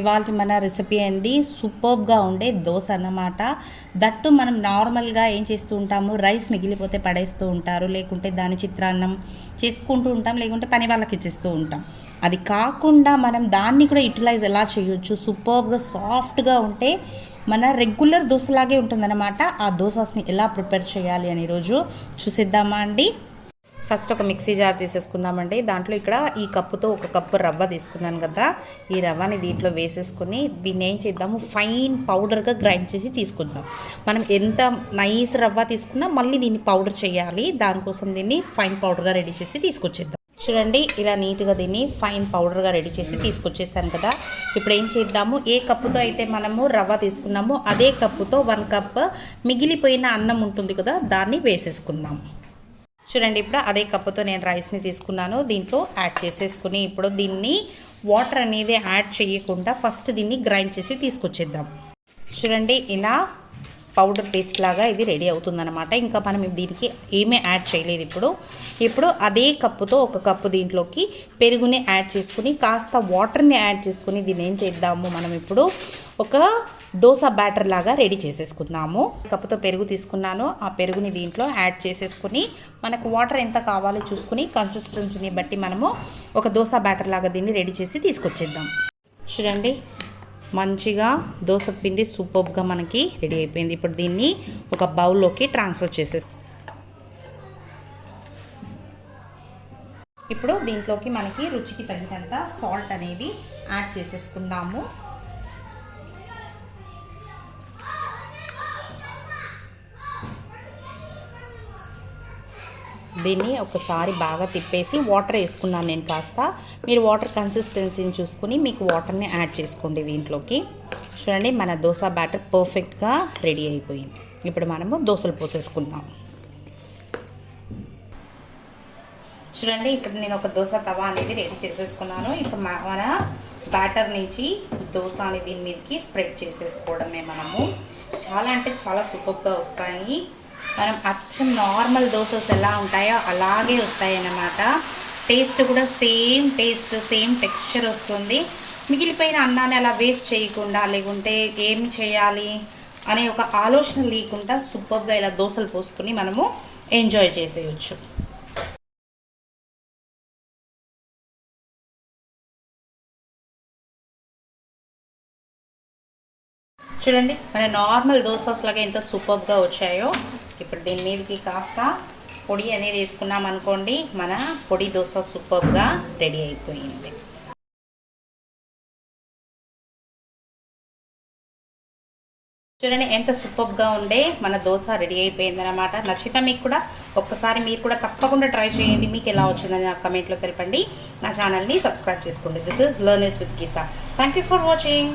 ఇవాళ మన రెసిపీ అండి సూపర్గా ఉండే దోశ అన్నమాట. దట్టు మనం నార్మల్గా ఏం చేస్తూ ఉంటాము, రైస్ మిగిలిపోతే పడేస్తూ ఉంటారు, లేకుంటే దాని చిత్రాన్నం చేసుకుంటూ ఉంటాం, లేకుంటే పని వాళ్ళకి ఇచ్చేస్తూ ఉంటాం. అది కాకుండా మనం దాన్ని కూడా యూటిలైజ్ ఎలా చేయొచ్చు, సూపర్గా సాఫ్ట్గా ఉంటే మన రెగ్యులర్ దోశలాగే ఉంటుందన్నమాట. ఆ దోసాస్ని ఎలా ప్రిపేర్ చేయాలి అని ఈరోజు చూసేద్దామా అండి. ఫస్ట్ ఒక మిక్సీ జార్ తీసేసుకుందామండి. దాంట్లో ఇక్కడ ఈ కప్పుతో ఒక కప్పు రవ్వ తీసుకున్నాను కదా, ఈ రవ్వని దీంట్లో వేసేసుకుని దీన్ని ఏం చేద్దాము, ఫైన్ పౌడర్గా గ్రైండ్ చేసి తీసుకుందాం. మనం ఎంత నైస్ రవ్వ తీసుకున్నా మళ్ళీ దీన్ని పౌడర్ చేయాలి, దానికోసం దీన్ని ఫైన్ పౌడర్గా రెడీ చేసి తీసుకొచ్చేద్దాం. చూడండి, ఇలా నీట్గా దీన్ని ఫైన్ పౌడర్గా రెడీ చేసి తీసుకొచ్చేసాను కదా. ఇప్పుడు ఏం చేద్దాము, ఏ కప్పుతో అయితే మనము రవ్వ తీసుకున్నామో అదే కప్పుతో 1 కప్ మిగిలిపోయిన అన్నం ఉంటుంది కదా, దాన్ని వేసేసుకుందాం. చూడండి, ఇప్పుడు అదే కప్పుతో నేను రైస్ని తీసుకున్నాను, దీంట్లో యాడ్ చేసేసుకుని ఇప్పుడు దీన్ని వాటర్ అనేది యాడ్ చేయకుండా ఫస్ట్ దీన్ని గ్రైండ్ చేసి తీసుకొచ్చేద్దాం. చూడండి, ఇలా పౌడర్ పేస్ట్ లాగా ఇది రెడీ అవుతుందన్నమాట. ఇంకా మనం దీనికి ఏమీ యాడ్ చేయలేదు. ఇప్పుడు అదే కప్పుతో ఒక కప్పు దీంట్లోకి పెరుగుని యాడ్ చేసుకుని కాస్త వాటర్ని యాడ్ చేసుకుని దీన్ని ఏం చేద్దాము, మనం ఇప్పుడు ఒక దోశ బ్యాటర్ లాగా రెడీ చేసేసుకుందాము. కప్పుతో పెరుగు తీసుకున్నాను, ఆ పెరుగుని దీంట్లో యాడ్ చేసేసుకుని మనకు వాటర్ ఎంత కావాలో చూసుకుని కన్సిస్టెన్సీని బట్టి మనము ఒక దోశ బ్యాటర్ లాగా దీన్ని రెడీ చేసి తీసుకొచ్చేద్దాం. చూడండి, మంచిగా దోశ పిండి సూపర్గా మనకి రెడీ అయిపోయింది. ఇప్పుడు దీన్ని ఒక బౌల్లోకి ట్రాన్స్ఫర్ చేసేస్తాం. ఇప్పుడు దీంట్లోకి మనకి రుచికి తగినంత సాల్ట్ అనేది యాడ్ చేసేసుకుందాము. దీన్ని ఒకసారి బాగా తిప్పేసి వాటర్ వేసుకున్నాను నేను కాస్త. మీరు వాటర్ కన్సిస్టెన్సీని చూసుకుని మీకు వాటర్ని యాడ్ చేసుకోండి దీంట్లోకి. చూడండి, మన దోశ బ్యాటర్ పర్ఫెక్ట్గా రెడీ అయిపోయింది. ఇప్పుడు మనము దోశలు పోసేసుకుందాం. చూడండి, ఇప్పుడు నేను ఒక దోశ తవా అనేది రెడీ చేసేసుకున్నాను. ఇప్పుడు మన బ్యాటర్ నుంచి దోశ అనేది దీని మీదకి స్ప్రెడ్ చేసేసుకోవడమే. మనము చాలా అంటే చాలా సూపర్గా వస్తాయి. మనం అచ్చం నార్మల్ దోసెస్ ఎలా ఉంటాయో అలాగే వస్తాయి అన్నమాట. టేస్ట్ కూడా సేమ్ టేస్ట్, సేమ్ టెక్స్చర్ వస్తుంది. మిగిలిపోయిన అన్నాన్ని అలా వేస్ట్ చేయకుండా, లేకుంటే ఏమి చేయాలి అనే ఒక ఆలోచన లేకుండా సూపర్గా ఇలా దోశలు పోసుకొని మనము ఎంజాయ్ చేసేయచ్చు. చూడండి, మన నార్మల్ దోసాస్ లాగా ఎంత సూపర్గా వచ్చాయో. ఇప్పుడు దీని మీదకి కాస్త పొడి అనేది వేసుకున్నాం అనుకోండి, మన పొడి దోశ సూపర్గా రెడీ అయిపోయింది. చూడండి, ఎంత సూపర్గా ఉండే మన దోశ రెడీ అయిపోయింది అనమాట. నచ్చితే మీకు కూడా ఒక్కసారి మీరు కూడా తప్పకుండా ట్రై చేయండి. మీకు ఎలా వచ్చిందని నాకు కమెంట్లో తెలపండి. నా ఛానల్ని సబ్స్క్రైబ్ చేసుకోండి. This is learners with Geetha. Thank you for watching.